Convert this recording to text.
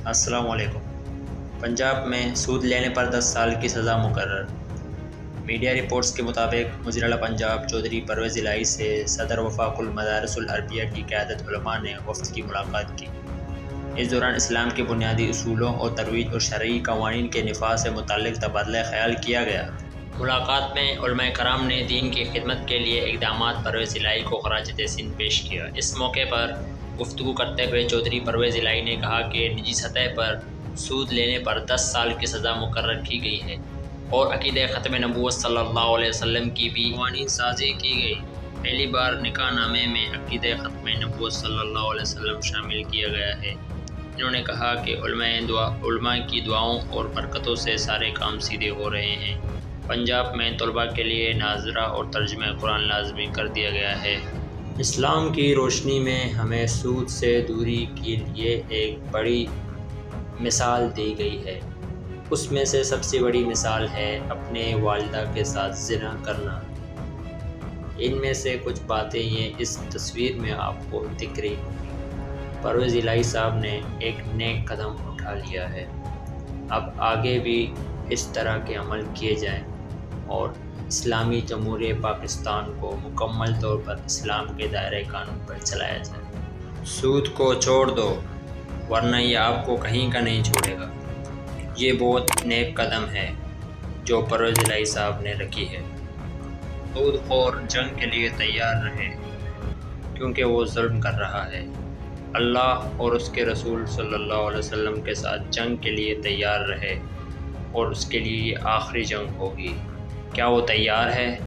السلام علیکم۔ پنجاب میں سود لینے پر 10 سال کی سزا مقرر۔ میڈیا رپورٹس کے مطابق وزیر اعلیٰ پنجاب چودھری پرویز الہی سے صدر وفاق المدارس العربیہ کی قیادت علماء نے وفد کی ملاقات کی۔ اس دوران اسلام کے بنیادی اصولوں اور ترویج اور شرعی قوانین کے نفاذ سے متعلق تبادلہ خیال کیا گیا۔ ملاقات میں علماء کرام نے دین کی خدمت کے لیے اقدامات پرویز الہی کو خراج تحسین پیش کیا۔ اس موقع پر گفتگو کرتے ہوئے چودھری پرویز الہی نے کہا کہ نجی سطح پر سود لینے پر 10 سال کی سزا مقرر کی گئی ہے اور عقیدہ ختم نبوت صلی اللہ علیہ وسلم کی بھی قوانین سازی کی گئی۔ پہلی بار نکاح نامے میں عقیدہ ختم نبوت صلی اللہ علیہ وسلم شامل کیا گیا ہے۔ انہوں نے کہا کہ علماء کی دعاؤں اور برکتوں سے سارے کام سیدھے ہو رہے ہیں۔ پنجاب میں طلباء کے لیے ناظرہ اور ترجمہ قرآن لازمی کر دیا گیا ہے۔ اسلام کی روشنی میں ہمیں سود سے دوری کے لیے ایک بڑی مثال دی گئی ہے۔ اس میں سے سب سے بڑی مثال ہے اپنے والدہ کے ساتھ زنا کرنا۔ ان میں سے کچھ باتیں یہ اس تصویر میں آپ کو دکھ رہی ہوں۔ پرویز الہی صاحب نے ایک نیک قدم اٹھا لیا ہے۔ اب آگے بھی اس طرح کے عمل کیے جائیں اور اسلامی جمہوریہ پاکستان کو مکمل طور پر اسلام کے دائرۂ قانون پر چلایا جائے۔ سود کو چھوڑ دو ورنہ یہ آپ کو کہیں کا نہیں چھوڑے گا۔ یہ بہت نیک قدم ہے جو پرویز الہی صاحب نے رکھی ہے۔ سود خور جنگ کے لیے تیار رہے کیونکہ وہ ظلم کر رہا ہے۔ اللہ اور اس کے رسول صلی اللہ علیہ وسلم کے ساتھ جنگ کے لیے تیار رہے اور اس کے لیے یہ آخری جنگ ہوگی۔ کیا وہ تیار ہے؟